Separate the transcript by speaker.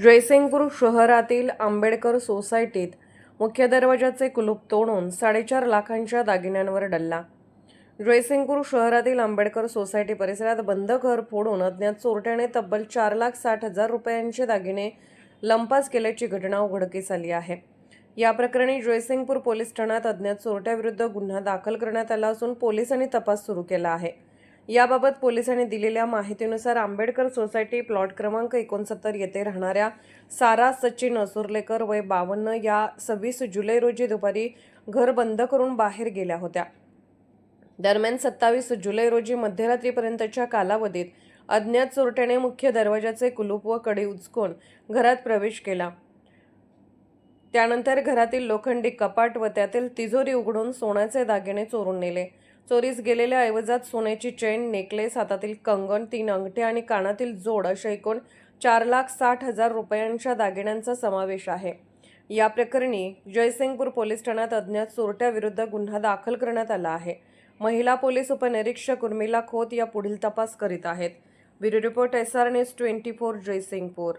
Speaker 1: जयसिंगपूर शहरातील आंबेडकर सोसायटीत मुख्य दरवाजाचे कुलूप तोडून 4.5 लाखांच्या दागिन्यांवर डल्ला। जयसिंगपूर शहरातील आंबेडकर सोसायटी परिसरात बंद घर फोडून अज्ञात चोरट्याने तब्बल 4,60,000 रुपयांचे दागिने लंपास केल्याची घटना उघडकीस आली आहे। या प्रकरणी जयसिंगपूर पोलीस ठाण्यात अज्ञात चोरट्याविरुद्ध गुन्हा दाखल करण्यात आला असून पोलिसांनी तपास सुरू केला आहे। याबाबत पोलिसांनी दिलेल्या माहितीनुसार आंबेडकर सोसायटी प्लॉट क्रमांक 69 येथे राहणाऱ्या सारा सचिन असुर्लेकर वय 52 या 26 जुलै रोजी दुपारी घर बंद करून बाहेर गेल्या होत्या। दरम्यान 27 जुलै रोजी मध्यरात्रीपर्यंतच्या कालावधीत अज्ञात चोरट्याने मुख्य दरवाजाचे कुलूप व कडी उचकून घरात प्रवेश केला। त्यानंतर घरातील लोखंडी कपाट व त्यातील तिजोरी उघडून सोन्याचे दागिने चोरून नेले। चोरीस गेलेल्या ऐवजात सोन्याची चेन, नेकलेस, हातातील कंगन, 3 अंगठे आणि कानातील जोड अशा एकूण 4,60,000 रुपयांच्या दागिन्यांचा समावेश आहे। या प्रकरणी जयसिंगपूर पोलीस ठाण्यात अज्ञात चोरट्याविरुद्ध गुन्हा दाखल करण्यात आला आहे। महिला पोलीस उपनिरीक्षक उर्मिला खोत या पुढील तपास करीत आहेत। Bureau report SR News 24 Jaysingpur.